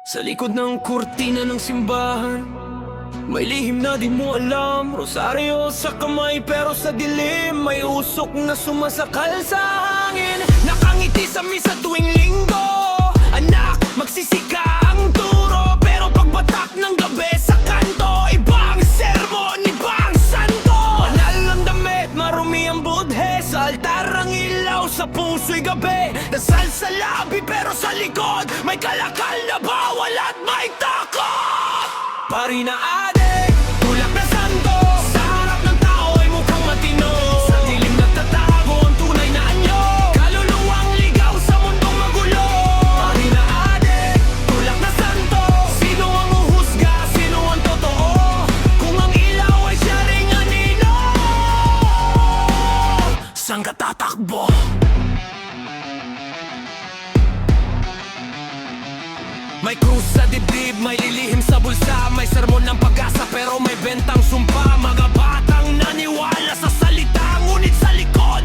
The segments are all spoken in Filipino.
Sa likod ng kurtina ng simbahan, may lihim na di mo alam. Rosaryo sa kamay pero sa dilim, may usok na sumasakal sa hangin. Nakangiti sa misa tuwing linggo, anak, magsisika ang turo. Pero pagbatak ng gabi sa kanto, ibang sermon, ibang santo. Banal ang damit, marumi ang budhe, sa altar ang ilaw, sa puso'y gabi. Dasal sa labi pero sa likod, may kalakal na bawal at may takot. Pari na adik, tulak na santo, sa harap ng tao ay mukhang matino. Sa dilim nagtatago ang tunay na anyo, kaluluwang ligaw sa mundong magulo. Pari na adik, tulak na santo, sino ang uhusga, sino ang totoo? Kung ang ilaw ay siya ring anino, saan ka tatakbo? May krus sa dibdib, may lilihim sa bulsa, may sermon ng pag-asa pero may bentang sumpa. Mga batang naniwala sa salita, ngunit sa likod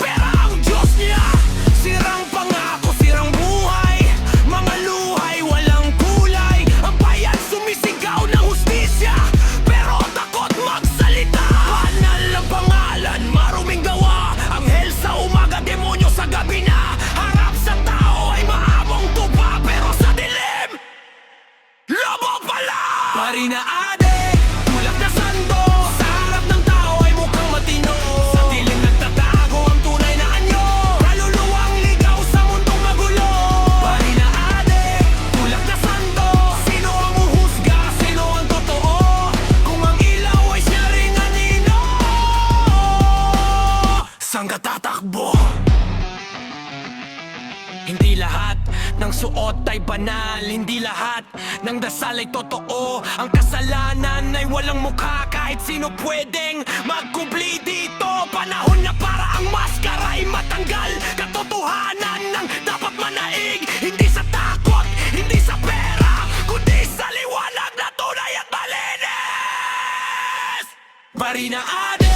pera ang Diyos niya. Sirang pangako, sirang buhay, mga luhay walang kulay. Ang bayan sumisigaw ng hustisya pero takot magsalita. Banal ang pangalan, maruming gawa, anghel sa umaga, demonyo sa gabi na. Harap sa tao ay maamong tuba pero sa dilim lobo pala! Pari na adik, tulak na santo, sa harap ng tao ay mukhang matino. Sa dilim nagtatago ang tunay na anyo, kaluluwang ligaw sa mundong magulo. Pari na adik, tulak na santo, sino ang uhusga, sino ang totoo? Kung ang ilaw ay siya ring anino, saan ka tatakbo? Hindi lahat ng suot ay banal, hindi lahat ng dasal ay totoo. Ang kasalanan ay walang mukha, kahit sino pwedeng magkubli dito. Panahon na para ang maskara ay matanggal, katotohanan ng dapat manaig. Hindi sa takot, hindi sa pera, kundi sa liwanag na tunay at malinis. Pari na adik,